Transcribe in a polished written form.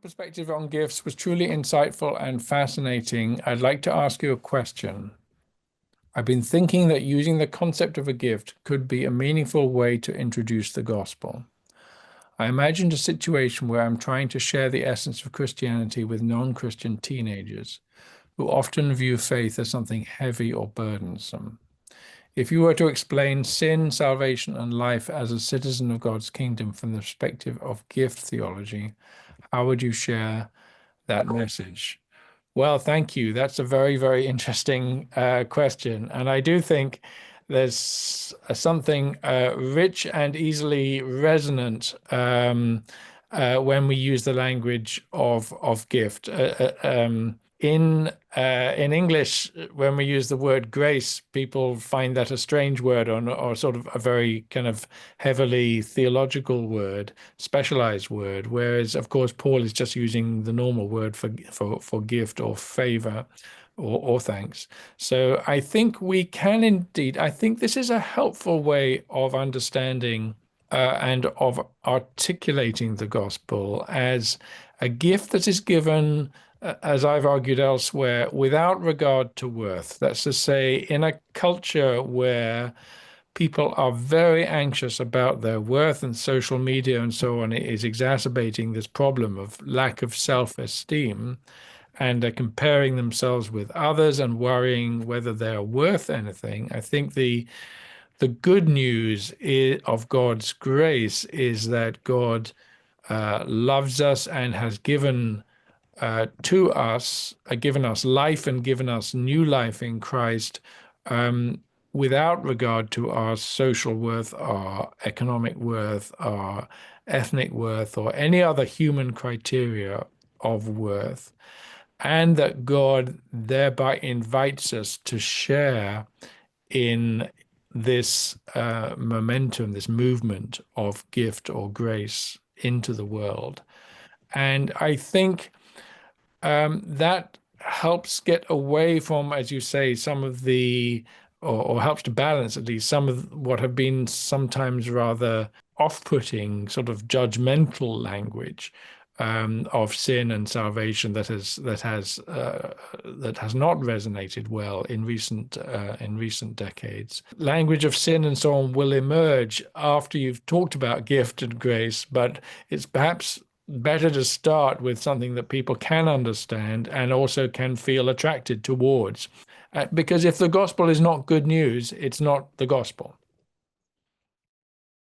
perspective on gifts was truly insightful and fascinating. I'd like to ask you a question. I've been thinking that using the concept of a gift could be a meaningful way to introduce the gospel. I imagined a situation where I'm trying to share the essence of Christianity with non-Christian teenagers who often view faith as something heavy or burdensome. If you were to explain sin, salvation, and life as a citizen of God's kingdom from the perspective of gift theology, how would you share that message? Well, thank you. That's a very, very interesting question. And I do think there's something rich and easily resonant when we use the language of gift. In English, when we use the word grace, people find that a strange word or sort of a very kind of heavily theological word, specialized word, whereas, of course, Paul is just using the normal word for gift or favor or thanks. So I think we can indeed, I think this is a helpful way of understanding and of articulating the gospel as a gift that is given, as I've argued elsewhere, without regard to worth. That's to say, in a culture where people are very anxious about their worth, and social media and so on is exacerbating this problem of lack of self-esteem, and are comparing themselves with others and worrying whether they're worth anything. I think the good news of God's grace is that God loves us and has given to us, given us life and given us new life in Christ without regard to our social worth, our economic worth, our ethnic worth, or any other human criteria of worth, and that God thereby invites us to share in this momentum, this movement of gift or grace into the world. And I think that helps get away from, as you say, some of the, or helps to balance at least some of what have been sometimes rather off-putting, sort of judgmental language of sin and salvation that has not resonated well in recent decades. Language of sin and so on will emerge after you've talked about gift and grace, but it's perhaps better to start with something that people can understand and also can feel attracted towards. Because if the gospel is not good news, it's not the gospel.